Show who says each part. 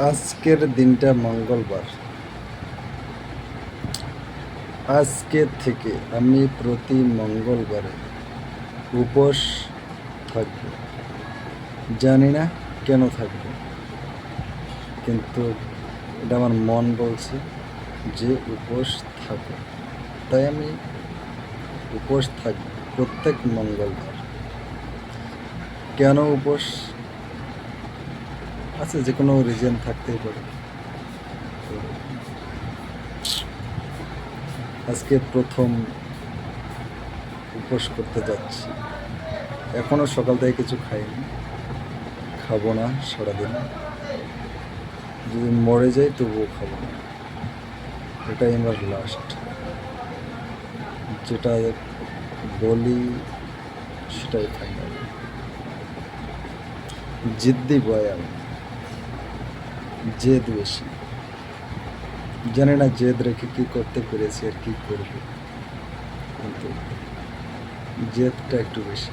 Speaker 1: আজকের দিনটা মঙ্গলবার। আজকে থেকে আমি প্রতি মঙ্গলবারে উপোস থাকব। জানি না কেন থাকব, কিন্তু এটা আমার মন বলছে যে উপোস থাকো, তাই আমি উপোস থাকব প্রত্যেক মঙ্গলবার। কেন উপোস? আচ্ছা, যে কোনো রিজন থাকতেই পারে। তো আজকে প্রথম উপোস করতে যাচ্ছি। এখনও সকাল থেকে কিছু খাইনি, খাবো না সারাদিন। যদি মরে যাই তবুও খাবো না। এটাই আমার লাস্ট। যেটা বলি সেটাই ফাইনাল। জিদ্দি বয় আমি, জেদ বেশি। জানি না জেদ রেখে কি করতে পেরেছি আর কি করবো, কিন্তু জেদটা একটু বেশি।